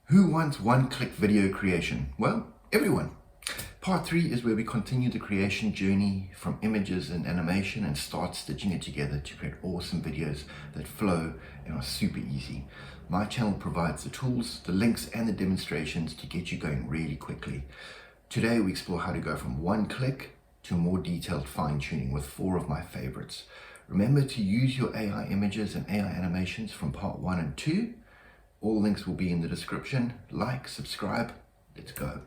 Who wants one-click video creation? Well, everyone. Part 3 is where we continue the creation journey from images and animation and start stitching it together to create awesome videos that flow and are super easy. My channel provides the tools, the links and the demonstrations to get you going really quickly. Today we explore how to go from one click to more detailed fine-tuning with 4 of my favorites. Remember to use your AI images and AI animations from part 1 and 2. All links will be in the description. Like, subscribe, let's go.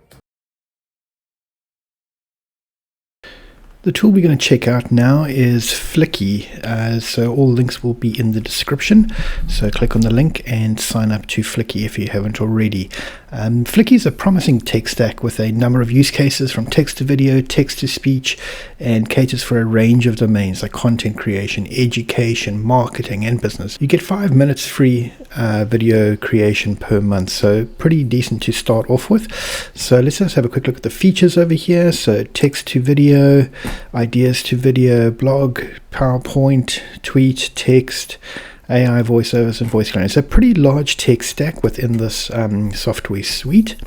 The tool we're going to check out now is FLIKI, so all links will be in the description, so click on the link and sign up to FLIKI if you haven't already. FLIKI is a promising tech stack with a number of use cases from text to video, text to speech, and caters for a range of domains like content creation, education, marketing, and business. You get 5 minutes free video creation per month, so pretty decent to start off with. So let's just have a quick look at the features over here. So text to video, ideas to video, blog, PowerPoint, tweet, text, AI voiceovers and voice cloning. It's a pretty large tech stack within this software suite.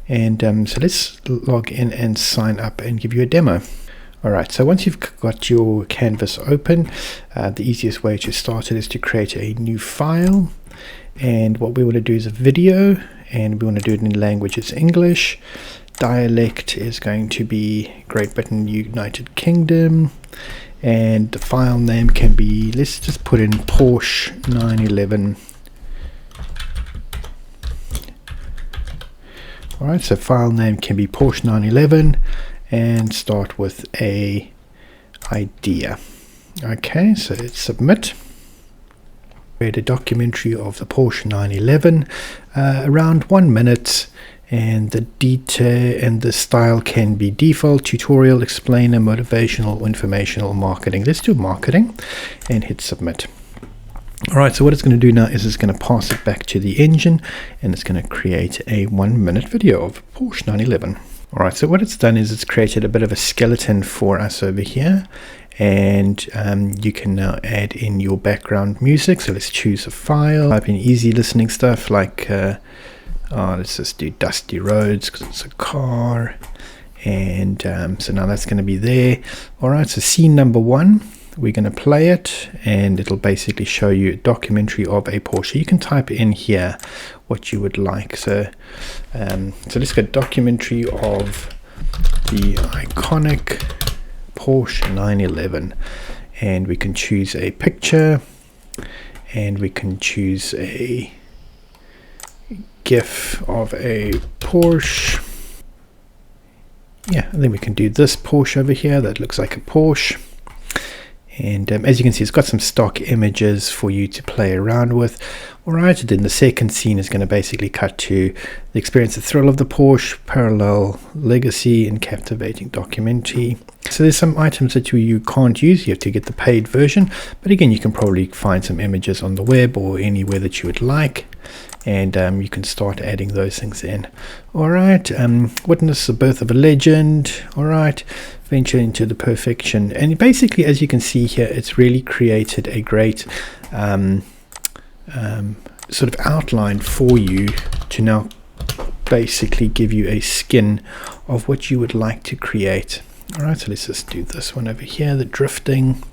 And so let's log in and sign up and give you a demo. Alright, so once you've got your canvas open, the easiest way to start it is to create a new file. And what we want to do is a video, and we want to do it in languages English. Dialect is going to be Great Britain, United Kingdom, and the file name can be, let's just put in Porsche 911. Alright, so file name can be Porsche 911 and start with a idea. Okay, so let's submit. Create a documentary of the Porsche 911, around 1 minute. And the detail and the style can be default, tutorial, explainer, motivational, informational, marketing. Let's do marketing and hit submit. Alright, so what it's going to do now is it's going to pass it back to the engine and it's going to create a 1 minute video of Porsche 911. Alright, so what it's done is it's created a bit of a skeleton for us over here. And you can now add in your background music. So let's choose a file, type in easy listening stuff like let's just do Dusty Roads because it's a car, and so now that's going to be there. Alright, so scene number 1, we're going to play it and it'll basically show you a documentary of a Porsche. You can type in here what you would like. So let's go documentary of the iconic Porsche 911, and we can choose a picture and we can choose a GIF of a Porsche. Yeah, and then we can do this Porsche over here that looks like a Porsche. And as you can see, it's got some stock images for you to play around with. Alright, then the second scene is going to basically cut to the experience, the thrill of the Porsche, parallel legacy, and captivating documentary. So there's some items that you can't use. You have to get the paid version. But again, you can probably find some images on the web or anywhere that you would like. And you can start adding those things in. Alright, witness the birth of a legend. Alright, venture into the perfection. And basically, as you can see here, it's really created a great sort of outline for you to now basically give you a skin of what you would like to create. Alright, so let's just do this one over here, the drifting.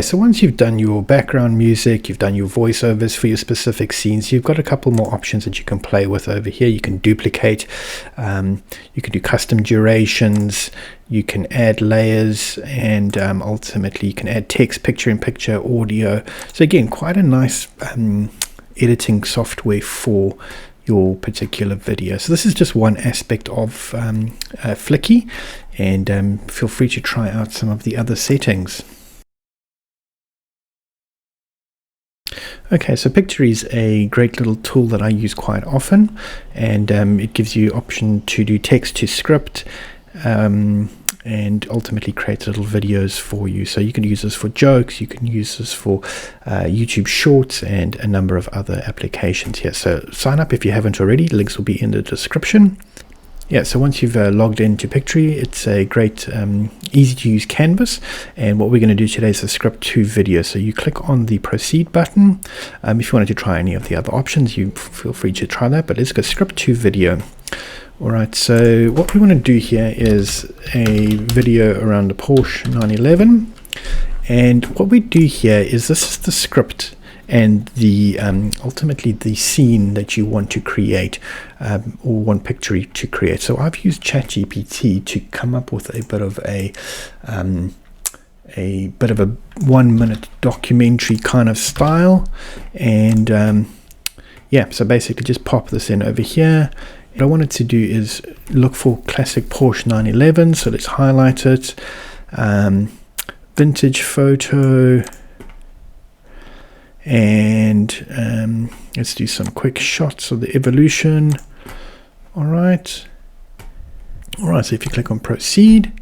So once you've done your background music, you've done your voiceovers for your specific scenes, you've got a couple more options that you can play with over here. You can duplicate, you can do custom durations, you can add layers, and ultimately you can add text, picture-in-picture, audio. So again, quite a nice editing software for your particular video. So this is just one aspect of FLIKI, and feel free to try out some of the other settings. Okay, so Pictory is a great little tool that I use quite often, and it gives you option to do text to script, and ultimately create little videos for you. So you can use this for jokes, you can use this for YouTube shorts, and a number of other applications here. So sign up if you haven't already. Links will be in the description. Yeah, so once you've logged into Pictory, it's a great, easy to use canvas. And what we're going to do today is a script to video. So you click on the proceed button. If you wanted to try any of the other options, you feel free to try that, but let's go script to video. All right, so what we want to do here is a video around the Porsche 911. And what we do here is this is the script and the ultimately the scene that you want to create or want Pictory to create. So I've used ChatGPT to come up with a bit of a 1 minute documentary kind of style. And yeah, so basically just pop this in over here. What I wanted to do is look for classic Porsche 911. So let's highlight it. Vintage photo. And let's do some quick shots of the evolution. All right, so if you click on proceed,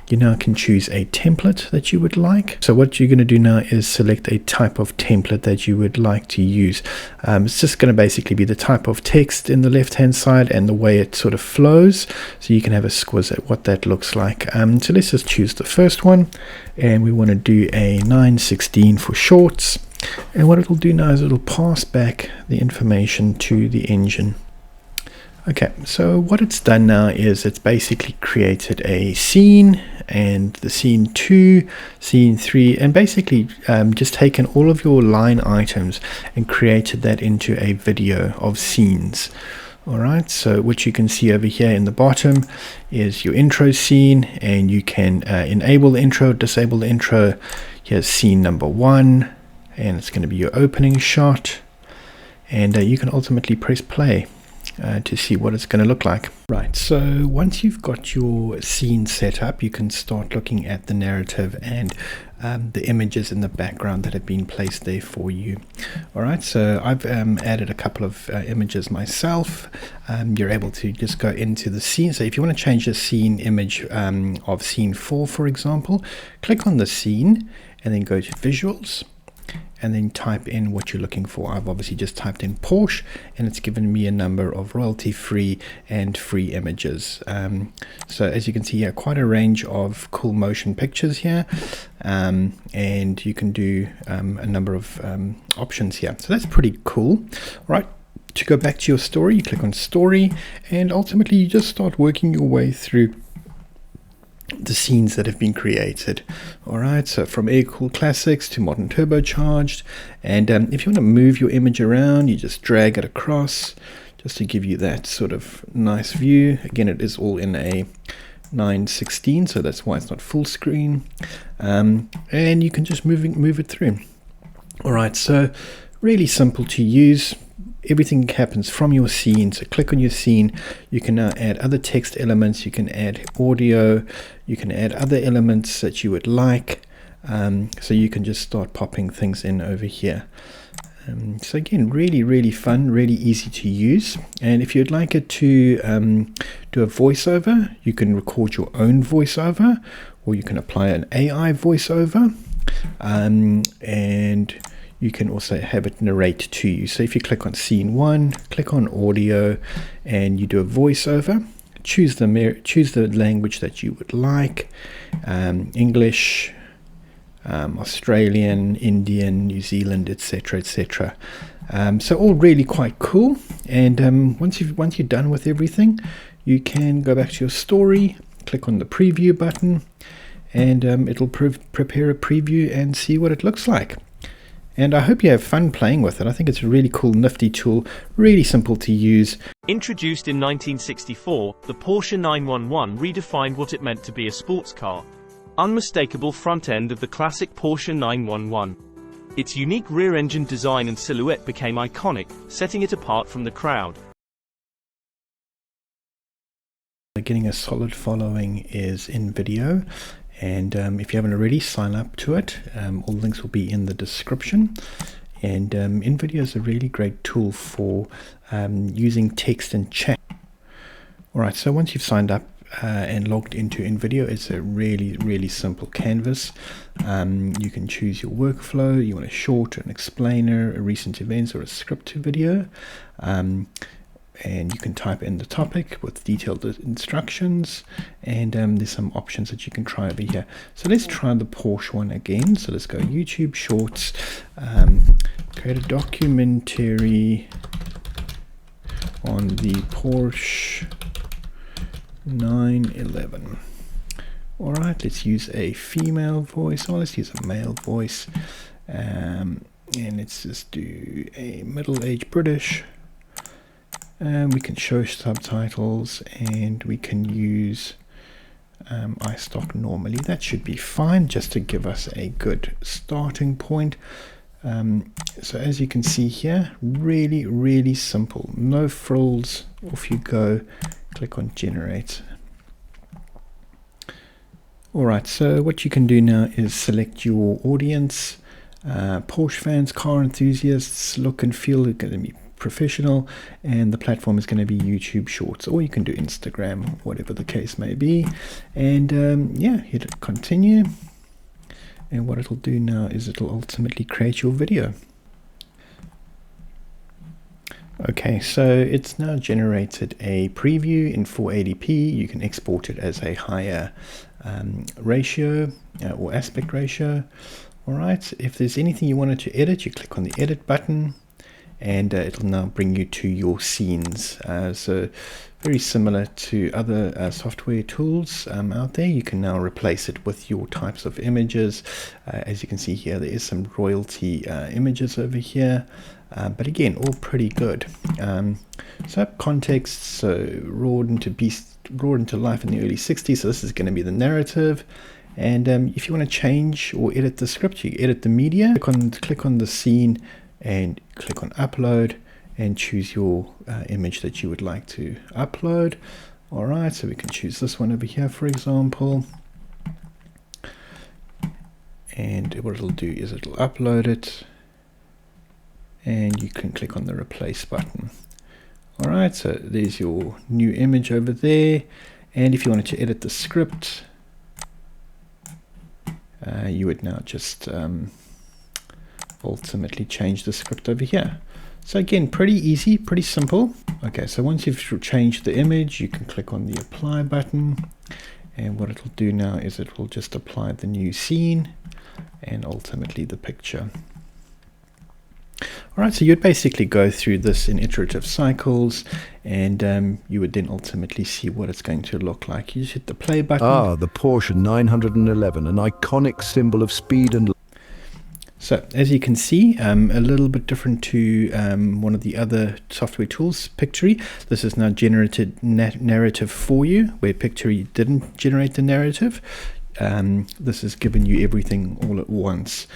you now can choose a template that you would like. So what you're going to do now is select a type of template that you would like to use. It's just going to basically be the type of text in the left hand side and the way it sort of flows, so you can have a squiz at what that looks like. So let's just choose the first one, and we want to do a 916 for shorts. And what it'll do now is it'll pass back the information to the engine. Okay, so what it's done now is it's basically created a scene, and the scene 2, scene 3, and basically just taken all of your line items and created that into a video of scenes. All right, so what you can see over here in the bottom is your intro scene, and you can enable the intro, disable the intro. Here's scene number 1, and it's going to be your opening shot, and you can ultimately press play to see what it's going to look like. Right, so once you've got your scene set up, you can start looking at the narrative and the images in the background that have been placed there for you. All right, so I've added a couple of images myself. You're able to just go into the scene. So if you want to change the scene image of scene 4, for example, click on the scene and then go to visuals, and then type in what you're looking for. I've obviously just typed in Porsche, and it's given me a number of royalty-free and free images. So as you can see here, quite a range of cool motion pictures here, and you can do a number of options here. So that's pretty cool. All right, to go back to your story, you click on story, and ultimately you just start working your way through the scenes that have been created. All right, so from air-cooled classics to modern turbocharged, and if you want to move your image around, you just drag it across just to give you that sort of nice view. Again, it is all in a 916, so that's why it's not full screen, and you can just move it through. All right, so really simple to use. Everything happens from your scene. So click on your scene. You can now add other text elements. You can add audio. You can add other elements that you would like. So you can just start popping things in over here. So again, really fun, really easy to use. And if you'd like it to do a voiceover, you can record your own voiceover, or you can apply an AI voiceover. And you can also have it narrate to you. So if you click on scene 1, click on audio, and you do a voiceover, choose the language that you would like, English, Australian, Indian, New Zealand, etc. So all really quite cool. And once you're done with everything, you can go back to your story, click on the preview button, and it'll prepare a preview and see what it looks like. And I hope you have fun playing with it. I think it's a really cool, nifty tool, really simple to use. Introduced in 1964, the Porsche 911 redefined what it meant to be a sports car. Unmistakable front end of the classic Porsche 911. Its unique rear-engine design and silhouette became iconic, setting it apart from the crowd. Getting a solid following is inVideo. And if you haven't already, sign up to it. All links will be in the description. And inVideo is a really great tool for using text and chat. All right, so once you've signed up and logged into inVideo, it's a really simple canvas. You can choose your workflow. You want a short, an explainer, a recent events, or a script to video. and you can type in the topic with detailed instructions, and there's some options that you can try over here. So let's try the Porsche one again. So let's go YouTube Shorts, create a documentary on the Porsche 911. All right, let's use a female voice, or let's use a male voice, and let's just do a middle-aged British. We can show subtitles, and we can use iStock normally. That should be fine, just to give us a good starting point. So as you can see here, really simple, no frills. Off you go, click on generate. Alright, so what you can do now is select your audience. Porsche fans, car enthusiasts, look and feel are going to be professional, and the platform is going to be YouTube Shorts, or you can do Instagram, whatever the case may be. And yeah, hit continue, and what it'll do now is it'll ultimately create your video. Okay, so it's now generated a preview in 480p. You can export it as a higher ratio or aspect ratio. All right, if there's anything you wanted to edit, you click on the edit button, and it'll now bring you to your scenes. So very similar to other software tools out there. You can now replace it with your types of images. As you can see here, there is some royalty images over here. But again, all pretty good. So context, so roared into life in the early 60s. So this is going to be the narrative. And if you want to change or edit the script, you edit the media. Click on the scene and click on upload, and choose your image that you would like to upload. All right, so we can choose this one over here, for example. And what it'll do is it'll upload it, and you can click on the replace button. All right, so there's your new image over there. And if you wanted to edit the script, you would now just ultimately change the script over here. So again, pretty easy, pretty simple. Okay, so once you've changed the image, you can click on the apply button, and what it'll do now is it will just apply the new scene and ultimately the picture. All right, so you'd basically go through this in iterative cycles, and you would then ultimately see what it's going to look like. You just hit the play button. Ah, the Porsche 911, an iconic symbol of speed and... So as you can see, a little bit different to one of the other software tools, Pictory. This is now generated narrative for you, where Pictory didn't generate the narrative. This has given you everything all at once.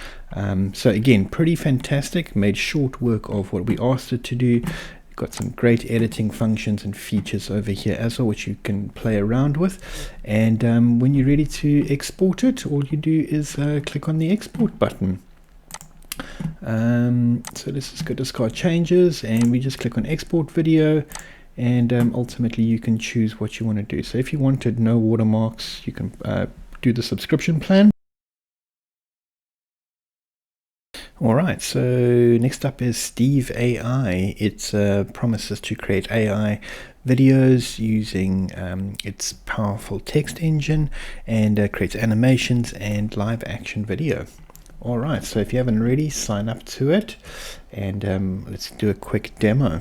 So again, pretty fantastic, made short work of what we asked it to do. Got some great editing functions and features over here as well, which you can play around with. And when you're ready to export it, all you do is click on the export button. So let's just go discard changes, and we just click on export video, and ultimately you can choose what you want to do. So if you wanted no watermarks, you can do the subscription plan. Alright, so next up is Steve AI. It promises to create AI videos using its powerful text engine, and creates animations and live action video. Alright, so if you haven't already, sign up to it, and let's do a quick demo.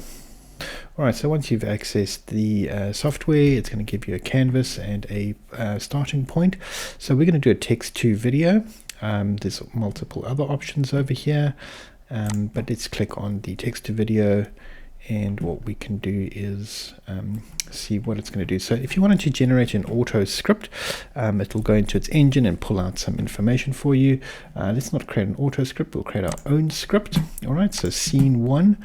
Alright, so once you've accessed the software, it's going to give you a canvas and a starting point. So we're going to do a text to video. There's multiple other options over here, but let's click on the text to video, and what we can do is see what it's going to do. So if you wanted to generate an auto script, it'll go into its engine and pull out some information for you. Let's not create an auto script, we'll create our own script. All right, so scene 1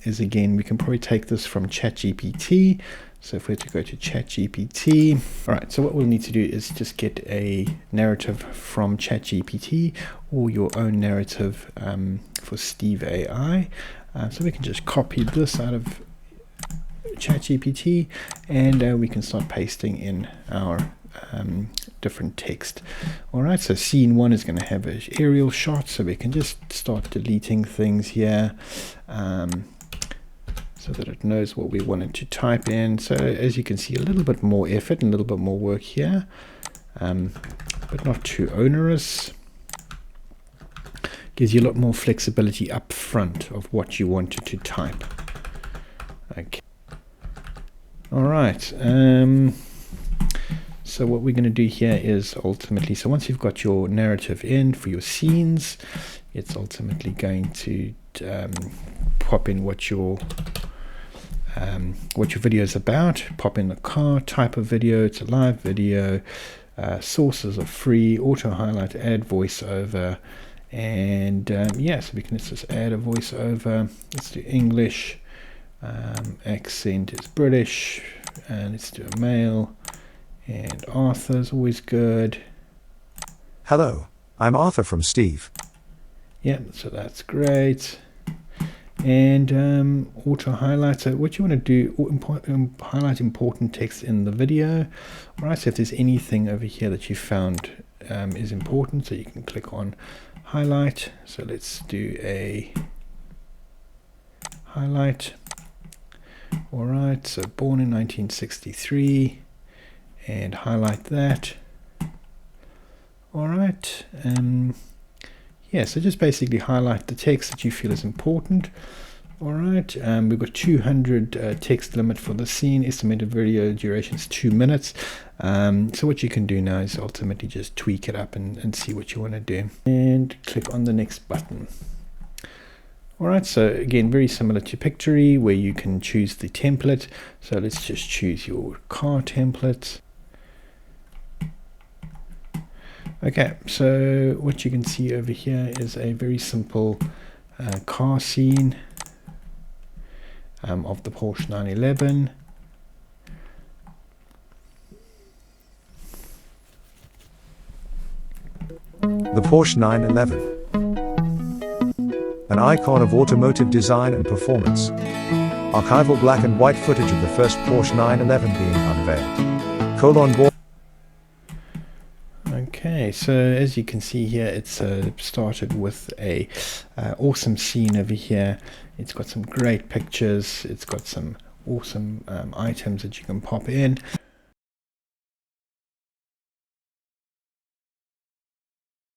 is, again, we can probably take this from ChatGPT. So if we were to go to ChatGPT, all right, so what we'll need to do is just get a narrative from ChatGPT, or your own narrative for Steve AI. So we can just copy this out of ChatGPT, and we can start pasting in our different text. All right, so scene 1 is going to have an aerial shot, so we can just start deleting things here. so that it knows what we wanted to type in. So as you can see, a little bit more effort and a little bit more work here, but not too onerous. Gives you a lot more flexibility up front of what you wanted to type. Okay. All right. So what we're going to do here is ultimately, so once you've got your narrative in for your scenes, it's ultimately going to pop in what your video is about. Pop in the car, type of video, it's a live video, sources are free, auto highlight, add voiceover, and yeah, so let's just add a voiceover. Let's do English, accent is British, and let's do a male, and Arthur's always good. Hello, I'm Arthur from Steve. Yeah, so that's great. And auto highlight, so what you want to do, highlight important text in the video. All right, so if there's anything over here that you found is important, so you can click on highlight. So let's do a highlight. All right, so born in 1963, and highlight that. All right, yeah, so just basically highlight the text that you feel is important. All right, we've got 200 text limit for the scene. Estimated video duration is 2 minutes. So what you can do now is ultimately just tweak it up and see what you want to do. And click on the next button. All right, so again, very similar to Pictory, where you can choose the template. So let's just choose your car template. Okay, so what you can see over here is a very simple car scene of the Porsche 911. The Porsche 911. An icon of automotive design and performance. Archival black and white footage of the first Porsche 911 being unveiled. Board. Okay, so as you can see here, it's started with a awesome scene over here. It's got some great pictures. It's got some awesome items that you can pop in.